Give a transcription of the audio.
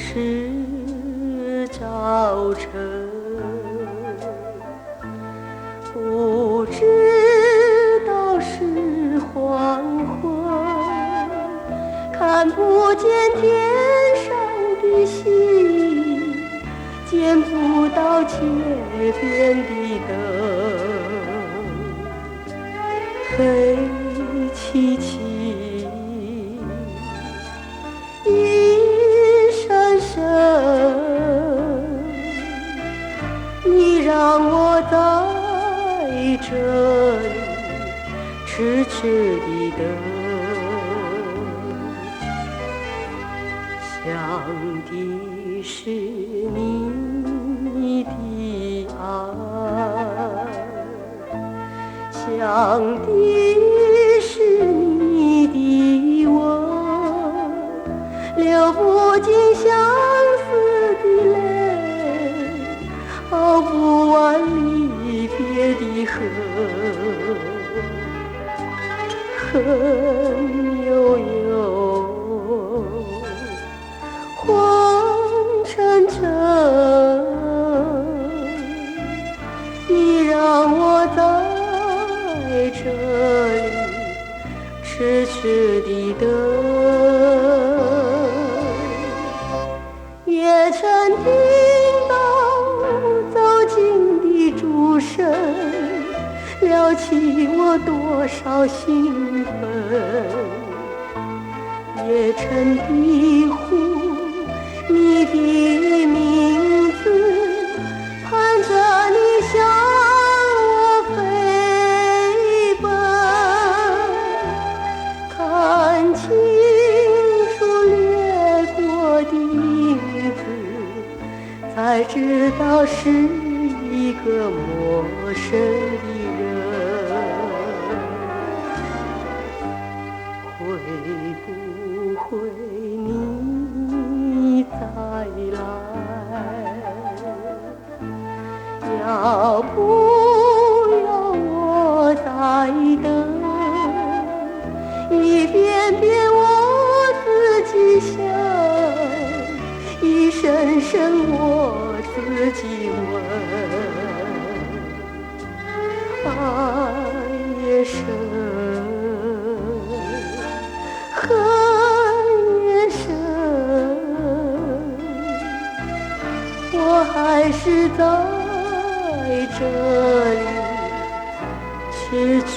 是早晨，不知道是黄昏，看不见天上的星，见不到街边的灯，黑漆漆你让我在这里痴痴地等，想的是你的爱，想的是你的吻，流不尽相思的泪，熬不完离别的恨，恨悠悠，黄澄澄。你让我在这里痴痴地等，也曾听到走近的钟声，撩起我多少兴奋，也曾低呼你的名字，盼着你向我飞奔，看清楚掠过的影子，才知道是一个陌生的人。会不会你再来？要不要我再等？一遍遍我自己想，一声声我自己问，爱也深，恨也深，我还是在这里痴痴